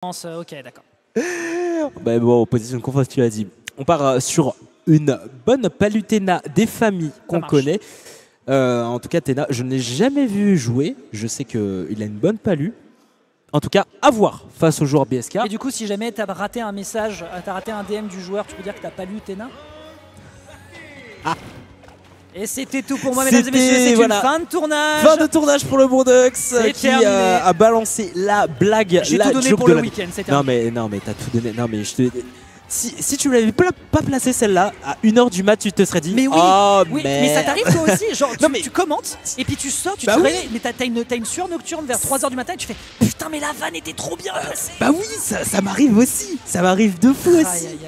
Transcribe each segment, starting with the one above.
Ok, d'accord. Bah bon, position de confiance, tu l'as dit. On part sur une bonne palu Tena des familles qu'on connaît. En tout cas, Tena, je n'ai jamais vu jouer. Je sais qu'il a une bonne palu. En tout cas, à voir face au joueur BSK. Et du coup, si jamais tu as raté un message, tu as raté un DM du joueur, tu peux dire que tu n'as pas lu Tena. Ah. Et c'était tout pour moi, mesdames et messieurs. C'est voilà. une fin de tournage. Fin de tournage pour le Bondux qui a balancé la blague. J'ai tout donné pour le week-end. Non mais t'as tout donné. Non mais je te. Si tu l'avais pas placé celle-là, à 1h du mat, tu te serais dit. Mais oui, oh, oui mais ça t'arrive toi aussi. Genre, tu commentes et puis tu sors, tu te réveilles, mais t'as une sueur nocturne vers 3h du matin et tu fais putain, mais la vanne était trop bien passée. Bah oui, ça m'arrive aussi. Ça m'arrive de fou aussi. Aïe.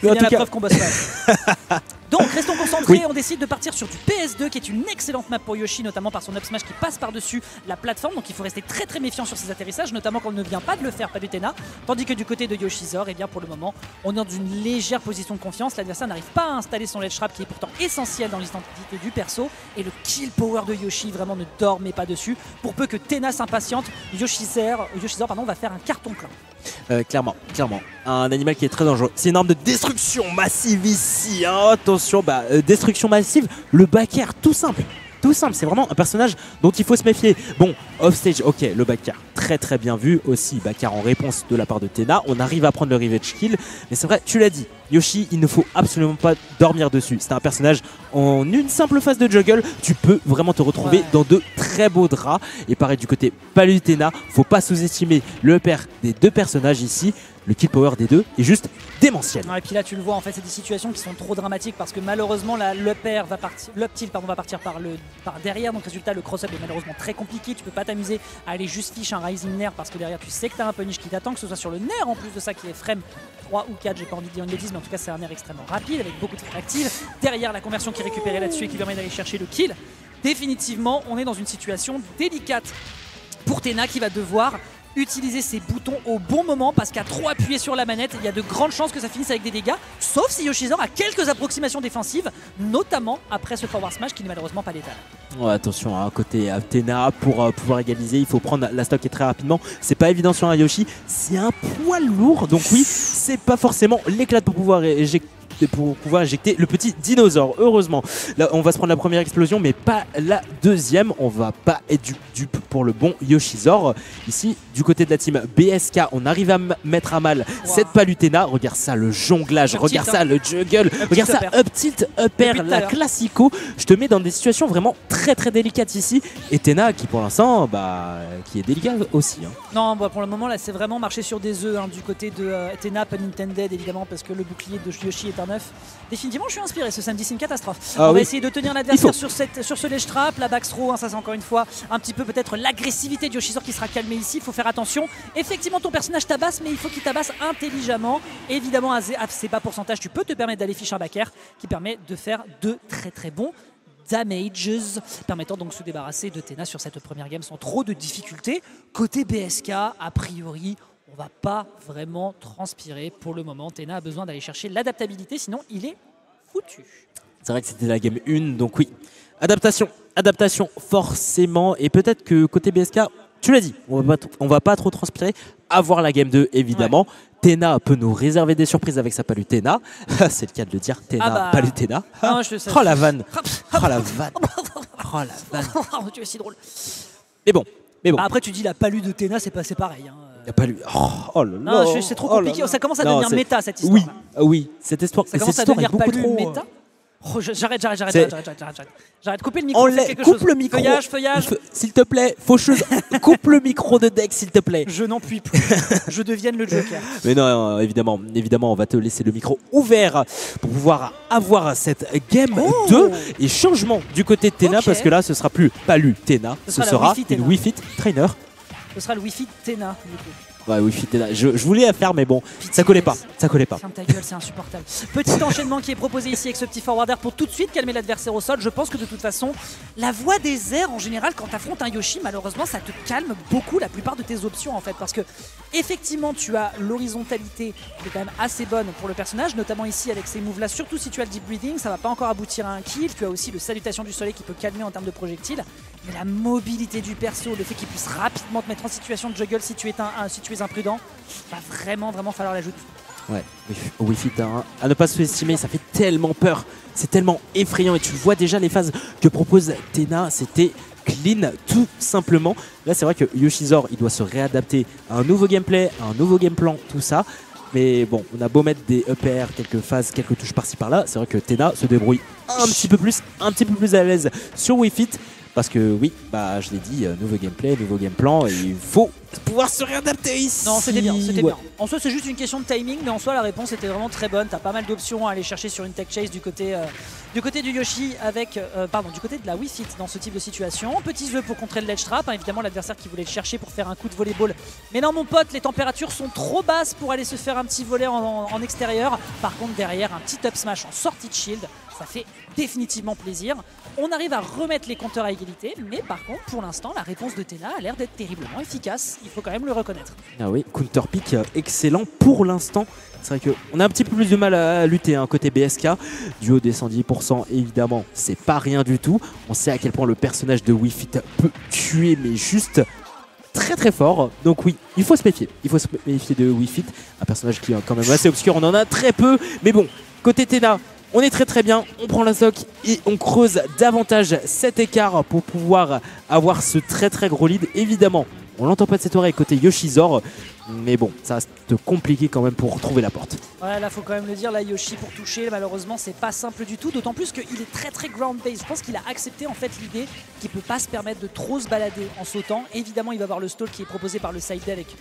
C'est bien la preuve qu'on bosse pas. Donc restons concentrés, on décide de partir sur du PS2 qui est une excellente map pour Yoshi, notamment par son up smash qui passe par-dessus la plateforme, donc il faut rester très méfiant sur ses atterrissages, notamment quand on ne vient pas de le faire, pas du Tena, tandis que du côté de Yoshizor, et bien pour le moment, on est dans une légère position de confiance, l'adversaire n'arrive pas à installer son ledge trap qui est pourtant essentiel dans l'identité du perso, et le kill power de Yoshi vraiment ne dormait pas dessus, pour peu que Tena s'impatiente, Yoshizor va faire un carton plein. Clairement, un animal qui est très dangereux. C'est une arme de destruction massive ici, hein. Attention, destruction massive, le back air, tout simple, c'est vraiment un personnage dont il faut se méfier. Bon, offstage, ok, le back air, très bien vu aussi, back air en réponse de la part de Tena, on arrive à prendre le revenge kill, mais c'est vrai, tu l'as dit, Yoshi, il ne faut absolument pas dormir dessus. C'est un personnage, en une simple phase de juggle, tu peux vraiment te retrouver dans de très beaux draps. Et pareil du côté palu Tena, faut pas sous-estimer le pair des deux personnages ici. Le kill power des deux est juste démentiel. Et puis là tu le vois, en fait c'est des situations qui sont trop dramatiques parce que malheureusement l'up tilt va partir par derrière, donc résultat le cross-up est malheureusement très compliqué, tu peux pas t'amuser à aller juste fiche un rising nair parce que derrière tu sais que tu as un punish qui t'attend, que ce soit sur le nair en plus de ça qui est frame 3 ou 4, j'ai pas envie de dire une bêtise, mais en tout cas c'est un nair extrêmement rapide avec beaucoup de frames actives. Derrière la conversion qui est récupérée là-dessus et qui permet d'aller chercher le kill. Définitivement on est dans une situation délicate pour Tena qui va devoir utiliser ses boutons au bon moment parce qu'à trop appuyer sur la manette, il y a de grandes chances que ça finisse avec des dégâts, sauf si Yoshizor a quelques approximations défensives, notamment après ce forward smash qui n'est malheureusement pas létal. Ouais, attention, à côté Tena, pour pouvoir égaliser, il faut prendre la stock et très rapidement. C'est pas évident sur un Yoshi, c'est un poil lourd, donc oui, c'est pas forcément l'éclat pour pouvoir éjecter le petit dinosaure. Heureusement, là on va se prendre la première explosion mais pas la deuxième. On va pas être dupe pour le bon Yoshizor. Ici du côté de la team BSK, on arrive à mettre à mal cette palu Tena. Regarde ça, le jonglage, regarde ça, le juggle, regarde ça, up tilt, up air, la classico. Je te mets dans des situations vraiment très délicates ici. Et Tena qui pour l'instant qui est délicat aussi, hein. Non, pour le moment là c'est vraiment marcher sur des œufs, hein, du côté de Tena, pun intended évidemment, parce que le bouclier de Yoshi est un œuf. Définitivement je suis inspiré, ce samedi c'est une catastrophe. On va essayer de tenir l'adversaire sur ce ledge trap, la backthrow, hein, ça c'est encore une fois un petit peu peut-être l'agressivité de Yoshizor qui sera calmée ici, il faut faire attention. Effectivement ton personnage tabasse, mais il faut qu'il tabasse intelligemment. Évidemment à ces bas pourcentages tu peux te permettre d'aller ficher un back air qui permet de faire de très bons damages, permettant donc de se débarrasser de Tena sur cette première game sans trop de difficultés. Côté BSK, a priori on va pas vraiment transpirer pour le moment. Tena a besoin d'aller chercher l'adaptabilité, sinon il est foutu. C'est vrai que c'était la game 1, donc oui, adaptation forcément. Et peut-être que côté BSK, tu l'as dit, on va pas trop transpirer, avoir la game 2 évidemment. Tena peut nous réserver des surprises avec sa palu Tena. C'est le cas de le dire, Tena, palu Tena. Oh la vanne. Oh la vanne. Oh la vanne. Tu es si drôle. Mais bon. Après tu dis la palu de Tena, c'est pareil, hein. Il n'y a pas lu. Oh là là. C'est trop compliqué. Ça commence à devenir méta cette histoire. Oui, cette histoire. Ça commence à devenir palu méta. J'arrête. Couper le micro. Coupe le micro. Feuillage. S'il te plaît, faucheuse, coupe le micro de Dex, s'il te plaît. Je n'en puis plus. Je devienne le Joker. Mais non, évidemment, on va te laisser le micro ouvert pour pouvoir avoir cette game 2 et changement du côté de Tena parce que là, ce sera plus palu Tena, ce sera une Wi-Fi trainer. Ce sera le Wi-Fi Tena du coup. Ouais, Wi-Fi Tena. Je voulais la faire, mais bon, ça collait pas. Ferme ta gueule, c'est insupportable. Petit enchaînement qui est proposé ici avec ce petit forwarder pour tout de suite calmer l'adversaire au sol. Je pense que de toute façon, la voie des airs en général, quand tu affrontes un Yoshi, malheureusement, ça te calme beaucoup la plupart de tes options en fait. Parce que effectivement, tu as l'horizontalité qui est quand même assez bonne pour le personnage, notamment ici avec ces moves là. Surtout si tu as le deep breathing, ça va pas encore aboutir à un kill. Tu as aussi le salutation du soleil qui peut calmer en termes de projectiles. mais la mobilité du perso, le fait qu'il puisse rapidement te mettre en situation de juggle si tu es imprudent, va vraiment falloir l'ajouter. Ouais, Wii Fit à ne pas sous-estimer, ça fait tellement peur, c'est tellement effrayant et tu vois déjà les phases que propose Tena, c'était clean tout simplement. Là c'est vrai que Yoshizor il doit se réadapter à un nouveau gameplay, à un nouveau game plan, tout ça. Mais bon, on a beau mettre des EPR, quelques phases, quelques touches par-ci par-là, c'est vrai que Tena se débrouille un petit peu plus à l'aise sur Wii Fit. Parce que oui, bah je l'ai dit, nouveau gameplay, nouveau game plan, et il faut pouvoir se réadapter ici. Non, c'était bien, c'était bien. En soi, c'est juste une question de timing, mais en soi, la réponse était vraiment très bonne. T'as pas mal d'options à aller chercher sur une tech chase du côté du Yoshi avec, du côté de la Wii Fit dans ce type de situation. Petit jeu pour contrer le ledge trap, hein, évidemment l'adversaire qui voulait le chercher pour faire un coup de volleyball. Mais non mon pote, les températures sont trop basses pour aller se faire un petit volley en extérieur. Par contre derrière, un petit up smash en sortie de shield, ça fait définitivement plaisir. On arrive à remettre les compteurs à égalité, mais par contre, pour l'instant, la réponse de Tena a l'air d'être terriblement efficace. Il faut quand même le reconnaître. Ah oui, counter pick excellent pour l'instant. C'est vrai qu'on a un petit peu plus de mal à lutter côté BSK. Du haut des 110%, évidemment, c'est pas rien du tout. On sait à quel point le personnage de Wii Fit peut tuer, mais juste très fort. Donc oui, il faut se méfier. Il faut se méfier de Wii Fit. Un personnage qui est quand même assez obscur, on en a très peu. Mais bon, côté Tena, on est très bien, on prend la stock et on creuse davantage cet écart pour pouvoir avoir ce très gros lead. Évidemment, on l'entend pas de cette oreille côté Yoshizor, mais bon, ça reste compliqué quand même pour trouver la porte. Ouais, là faut quand même le dire, là Yoshi pour toucher, malheureusement c'est pas simple du tout, d'autant plus qu'il est très ground based. Je pense qu'il a accepté en fait l'idée qu'il peut pas se permettre de trop se balader en sautant. Évidemment il va avoir le stall qui est proposé par le side D avec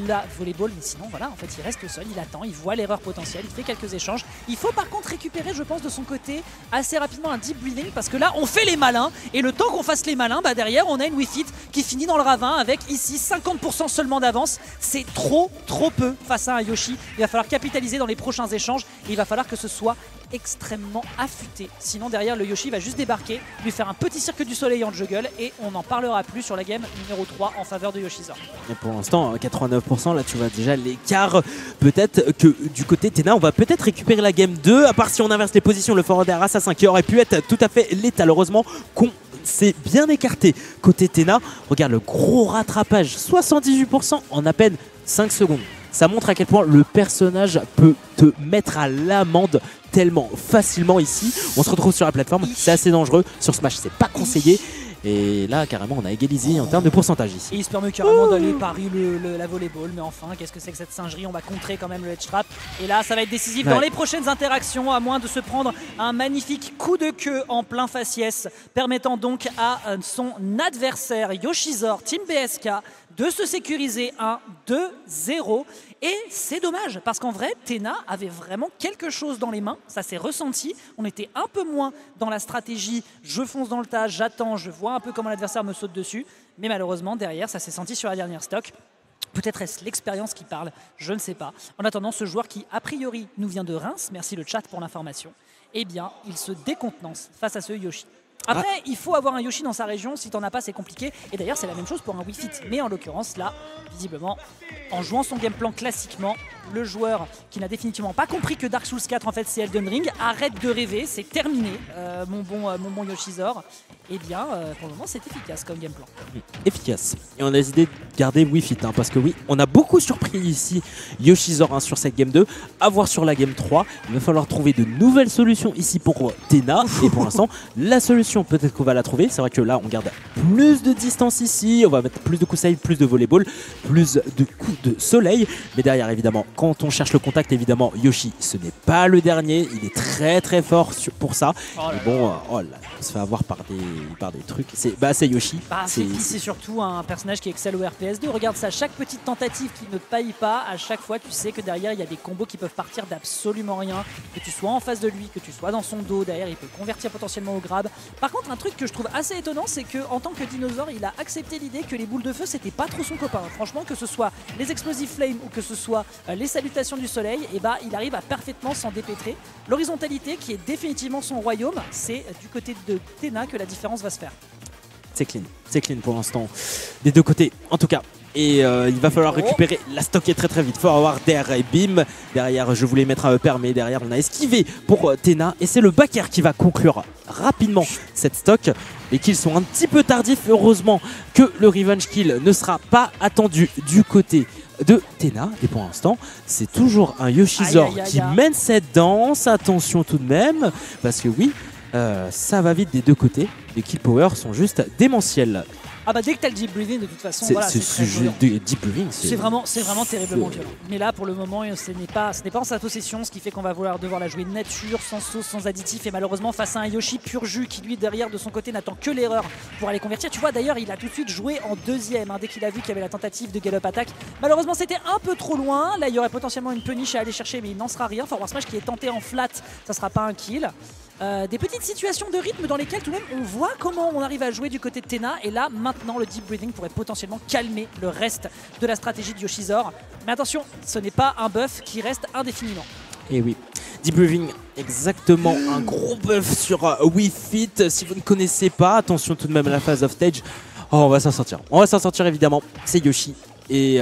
la volleyball, mais sinon voilà, en fait il reste seul, il attend, il voit l'erreur potentielle, il fait quelques échanges. Il faut par contre récupérer, je pense, de son côté assez rapidement un deep breathing, parce que là on fait les malins, et le temps qu'on fasse les malins, bah derrière on a une Wii Fit qui finit dans le ravin avec ici 50% seulement d'avance. C'est trop peu face à un Yoshi. Il va falloir capitaliser dans les prochains échanges et il va falloir que ce soit extrêmement affûté. Sinon derrière le Yoshi va juste débarquer, lui faire un petit cirque du soleil en juggle et on n'en parlera plus sur la game numéro 3 en faveur de Yoshizor. Et pour l'instant 89%, là tu vois déjà l'écart. Peut-être que du côté Tena on va peut-être récupérer la game 2, à part si on inverse les positions, le forward air assassin qui aurait pu être tout à fait létal. Heureusement qu'on s'est bien écarté côté Tena. Regarde le gros rattrapage, 78% en à peine 5 secondes. Ça montre à quel point le personnage peut te mettre à l'amende tellement facilement ici. On se retrouve sur la plateforme, c'est assez dangereux. Sur Smash, c'est pas conseillé. Et là, carrément, on a égalisé en termes de pourcentage ici. Et il se permet carrément d'aller pari la volleyball. Mais enfin, qu'est-ce que c'est que cette singerie? On va contrer quand même le edge trap. Et là, ça va être décisif dans les prochaines interactions, à moins de se prendre un magnifique coup de queue en plein faciès, permettant donc à son adversaire Yoshizor, Team BSK, de se sécuriser 1-2-0. Et c'est dommage, parce qu'en vrai, Tena avait vraiment quelque chose dans les mains, ça s'est ressenti. On était un peu moins dans la stratégie, je fonce dans le tas, j'attends, je vois un peu comment l'adversaire me saute dessus. Mais malheureusement, derrière, ça s'est senti sur la dernière stock. Peut-être est-ce l'expérience qui parle, je ne sais pas. En attendant, ce joueur qui, a priori, nous vient de Reims, merci le chat pour l'information, eh bien, il se décontenance face à ce Yoshi. Après, il faut avoir un Yoshi dans sa région, si t'en as pas, c'est compliqué. Et d'ailleurs, c'est la même chose pour un Wii Fit. Mais en l'occurrence, là, visiblement, en jouant son game plan classiquement, le joueur qui n'a définitivement pas compris que Dark Souls 4, en fait, c'est Elden Ring, arrête de rêver, c'est terminé, mon bon Yoshizor. Eh bien, pour le moment, c'est efficace comme game plan. Efficace. Et on a décidé de garder Wii Fit, parce que oui, on a beaucoup surpris ici Yoshizor sur cette game 2. À voir sur la game 3, il va falloir trouver de nouvelles solutions ici pour Tena. Et pour l'instant, la solution, peut-être qu'on va la trouver. C'est vrai que là, on garde plus de distance ici. On va mettre plus de coups side, plus de volleyball, plus de coups de soleil. Mais derrière, évidemment, quand on cherche le contact, évidemment, Yoshi, ce n'est pas le dernier. Il est très fort pour ça. Et bon, on se fait avoir par des trucs. C'est Yoshi. C'est surtout un personnage qui excelle au RPS2. Regarde ça, chaque petite tentative qui ne paye pas, à chaque fois, tu sais que derrière, il y a des combos qui peuvent partir d'absolument rien. Que tu sois en face de lui, que tu sois dans son dos, derrière, il peut convertir potentiellement au grab. Par contre, un truc que je trouve assez étonnant, c'est qu'en tant que dinosaure, il a accepté l'idée que les boules de feu, c'était pas trop son copain. Franchement, que ce soit les explosive flames ou que ce soit les salutations du soleil, et bah, il arrive à parfaitement s'en dépêtrer. L'horizontalité, qui est définitivement son royaume, c'est du côté de Tena que la différence va se faire. C'est clean pour l'instant, des deux côtés, en tout cas. Et il va falloir récupérer la stock est très vite. Faut avoir d'air et bim. Derrière, je voulais mettre un upper, mais derrière, on a esquivé pour Tena. Et c'est le backer qui va conclure rapidement cette stock. Les kills sont un petit peu tardifs. Heureusement que le revenge kill ne sera pas attendu du côté de TENA. Et pour l'instant, c'est toujours un Yoshizor qui mène cette danse. Attention tout de même, parce que oui, ça va vite des deux côtés. Les kill power sont juste démentiels. Ah bah dès que t'as le deep breathing, de toute façon, voilà, ce jeu de deep breathing, c'est vraiment terriblement violent. Mais là, pour le moment, ce n'est pas en sa possession, ce qui fait qu'on va devoir la jouer nature, sans sauce, sans additif, et malheureusement face à un Yoshi pur jus qui lui derrière de son côté n'attend que l'erreur pour aller convertir. Tu vois d'ailleurs, il a tout de suite joué en deuxième, dès qu'il a vu qu'il y avait la tentative de get-up attack. Malheureusement, c'était un peu trop loin. Là, il y aurait potentiellement une punish à aller chercher, mais il n'en sera rien. Forward Smash qui est tenté en flat, ça sera pas un kill. Des petites situations de rythme dans lesquelles tout de même on voit comment on arrive à jouer du côté de TENA, et là maintenant le deep breathing pourrait potentiellement calmer le reste de la stratégie de Yoshizor. Mais attention, ce n'est pas un buff qui reste indéfiniment. Et oui, deep breathing, exactement un gros buff sur Wii Fit. Si vous ne connaissez pas, attention tout de même à la phase of stage. Oh, on va s'en sortir. On va s'en sortir évidemment, c'est Yoshi. Et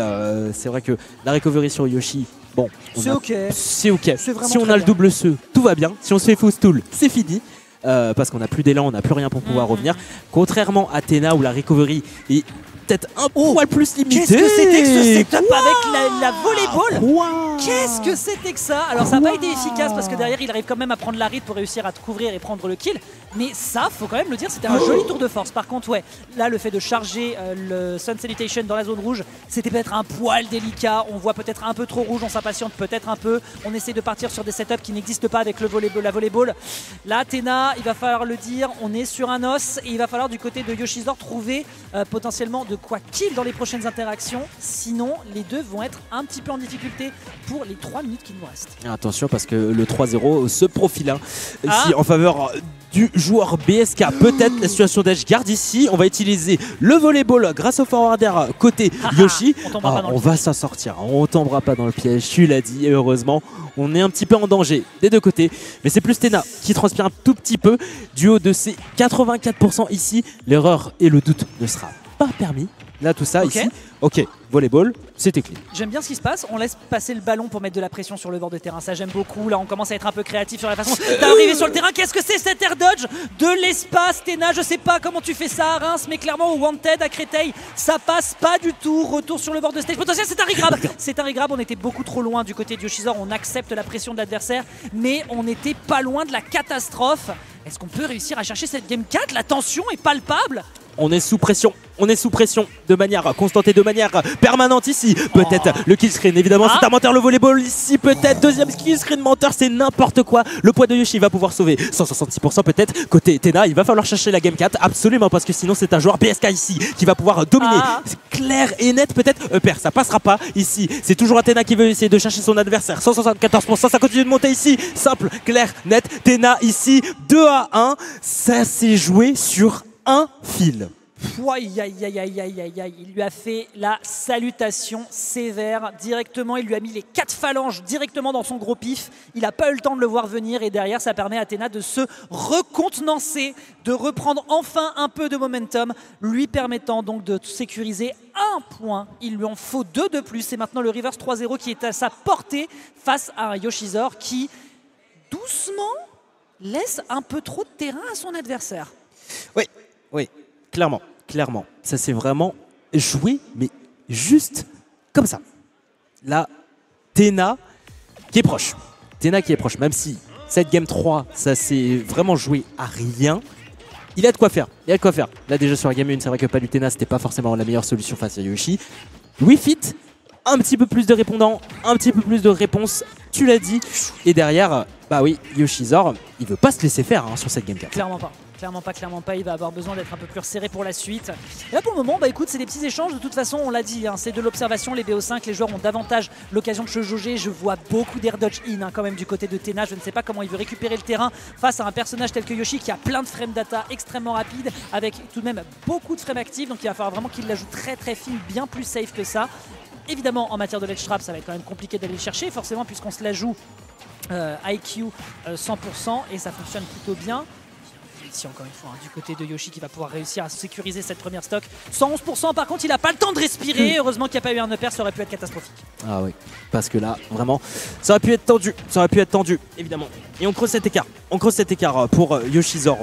c'est vrai que la recovery sur Yoshi, bon, c'est ok. C'est ok. Si on a le double SE, tout va bien. Si on se fait faux stool, c'est fini. Parce qu'on n'a plus d'élan, on n'a plus rien pour pouvoir revenir. Contrairement à TENA où la recovery est peut-être un poil plus limitée. Qu'est-ce que c'était que ce setup avec la volleyball? Qu'est-ce que c'était que ça? Alors ça n'a pas été efficace parce que derrière il arrive quand même à prendre la ride pour réussir à te couvrir et prendre le kill. Mais ça, faut quand même le dire, c'était un joli tour de force. Par contre, ouais, là le fait de charger le Sun Salutation dans la zone rouge, c'était peut-être un poil délicat. On voit peut-être un peu trop rouge, on s'impatiente peut-être un peu. On essaie de partir sur des setups qui n'existent pas avec la volleyball. Là, TENA, il va falloir le dire, on est sur un os et il va falloir du côté de Yoshizor trouver potentiellement de quoi kill dans les prochaines interactions. Sinon, les deux vont être un petit peu en difficulté pour les 3 minutes qui nous restent. Attention parce que le 3-0 se profile ici en faveur du joueur BSK. Peut-être la situation d'Edge garde ici. On va utiliser le volleyball grâce au forwarder côté Yoshi. On va s'en sortir. On tombera pas dans le piège. Tu l'as dit. Et heureusement, on est un petit peu en danger des deux côtés. Mais c'est plus TENA qui transpire un tout petit peu. Du haut de ses 84% ici, l'erreur et le doute ne sera pas permis. Là, tout ça ici. Ok, volleyball, c'était clean. J'aime bien ce qui se passe. On laisse passer le ballon pour mettre de la pression sur le bord de terrain. Ça, j'aime beaucoup. Là, on commence à être un peu créatif sur la façon d'arriver sur le terrain. Qu'est-ce que c'est cet air dodge de l'espace, TENA? Je sais pas comment tu fais ça à Reims, mais clairement, au Wanted, à Créteil, ça passe pas du tout. Retour sur le bord de stage. Potentiel, c'est un regrab. C'est un regrab. On était beaucoup trop loin du côté de Yoshizor. On accepte la pression de l'adversaire, mais on n'était pas loin de la catastrophe. Est-ce qu'on peut réussir à chercher cette game 4? La tension est palpable. On est sous pression de manière constante et de manière permanente ici. Peut-être le kill screen, évidemment, c'est un menteur le volleyball ici. Peut-être deuxième kill screen menteur, c'est n'importe quoi. Le poids de Yoshi va pouvoir sauver 166% peut-être. Côté TENA, il va falloir chercher la game 4, absolument, parce que sinon c'est un joueur BSK ici qui va pouvoir dominer. C'est clair et net peut-être. Ça passera pas ici. C'est toujours un TENA qui veut essayer de chercher son adversaire. 174%, ça continue de monter ici. Simple, clair, net. TENA ici, 2-1. Ça s'est joué sur un fil. Aïe, aïe, aïe, aïe, aïe, aïe, aïe. Il lui a fait la salutation sévère directement. Il lui a mis les 4 phalanges directement dans son gros pif. Il n'a pas eu le temps de le voir venir et derrière, ça permet à TENA de se recontenancer, de reprendre enfin un peu de momentum, lui permettant donc de sécuriser un point. Il lui en faut 2 de plus. Et maintenant, le reverse 3-0 qui est à sa portée face à un Yoshizor qui, doucement, laisse un peu trop de terrain à son adversaire. Oui. Clairement, ça s'est vraiment joué, mais juste comme ça. Là, TENA qui est proche. Même si cette game 3, ça s'est vraiment joué à rien. Il a de quoi faire. Là, déjà sur la game 1, c'est vrai que pas du TENA, c'était pas forcément la meilleure solution face à Yoshi. Wii Fit, un petit peu plus de répondants, un petit peu plus de réponses, tu l'as dit. Et derrière, bah oui, Yoshizor, il veut pas se laisser faire sur cette game 4. Clairement pas, il va avoir besoin d'être un peu plus resserré pour la suite. Et là pour le moment, bah écoute, c'est des petits échanges, de toute façon on l'a dit, c'est de l'observation, les BO5, les joueurs ont davantage l'occasion de se jauger. Je vois beaucoup d'air dodge in quand même du côté de TENA, je ne sais pas comment il veut récupérer le terrain face à un personnage tel que Yoshi qui a plein de frame data extrêmement rapide, avec tout de même beaucoup de frames actifs, donc il va falloir vraiment qu'il la joue très fine, bien plus safe que ça. Évidemment en matière de ledge trap, ça va être quand même compliqué d'aller le chercher, forcément puisqu'on se la joue IQ 100% et ça fonctionne plutôt bien. Ici encore une fois du côté de Yoshi qui va pouvoir réussir à sécuriser cette première stock. 111% par contre, il n'a pas le temps de respirer. Heureusement qu'il n'y a pas eu un upper, ça aurait pu être catastrophique. Ah oui, parce que là vraiment ça aurait pu être tendu, évidemment. Et on creuse cet écart pour Yoshizor.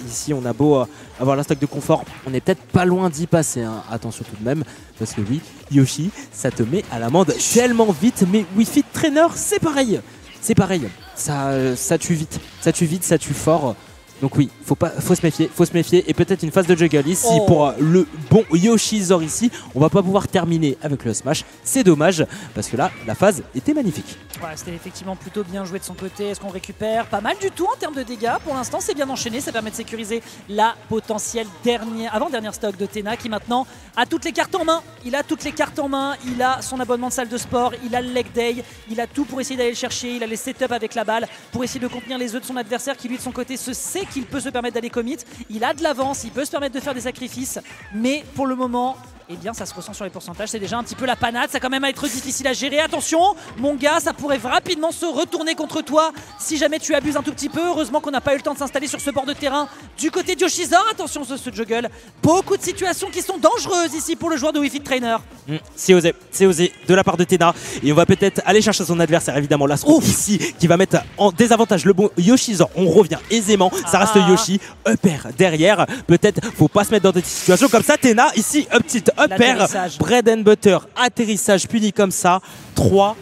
Ici, on a beau avoir la stock de confort, on n'est peut-être pas loin d'y passer. Hein. Attention tout de même, parce que oui, Yoshi, ça te met à l'amende tellement vite. Mais Wii Fit Trainer, c'est pareil. C'est pareil. Ça tue vite. Ça tue vite, ça tue fort. Donc oui, faut se méfier, et peut-être une phase de juggle ici pour le bon Yoshizor ici. On va pas pouvoir terminer avec le smash, c'est dommage parce que là la phase était magnifique. Ouais, c'était effectivement plutôt bien joué de son côté. Est-ce qu'on récupère? Pas mal du tout en termes de dégâts. Pour l'instant c'est bien enchaîné, ça permet de sécuriser la potentielle avant-dernière stock de Tena qui maintenant a toutes les cartes en main. Il a toutes les cartes en main, il a son abonnement de salle de sport, il a le leg day, il a tout pour essayer d'aller le chercher, il a les setups avec la balle pour essayer de contenir les œufs de son adversaire qui lui de son côté se sait qu'il peut se permettre d'aller commit, il a de l'avance, il peut se permettre de faire des sacrifices, mais pour le moment, eh bien ça se ressent sur les pourcentages, c'est déjà un petit peu la panade, ça va quand même être difficile à gérer. Attention mon gars, ça pourrait rapidement se retourner contre toi si jamais tu abuses un tout petit peu. Heureusement qu'on n'a pas eu le temps de s'installer sur ce bord de terrain du côté de Yoshizor. Attention ce juggle, beaucoup de situations qui sont dangereuses ici pour le joueur de Wii Fit Trainer. C'est osé de la part de Tena, et on va peut-être aller chercher son adversaire évidemment. Là ici qui va mettre en désavantage le bon Yoshizor. On revient aisément, ça reste Yoshi, upper derrière, peut-être faut pas se mettre dans des situations comme ça. Tena ici, petite upper, bread and butter, atterrissage puni comme ça, 3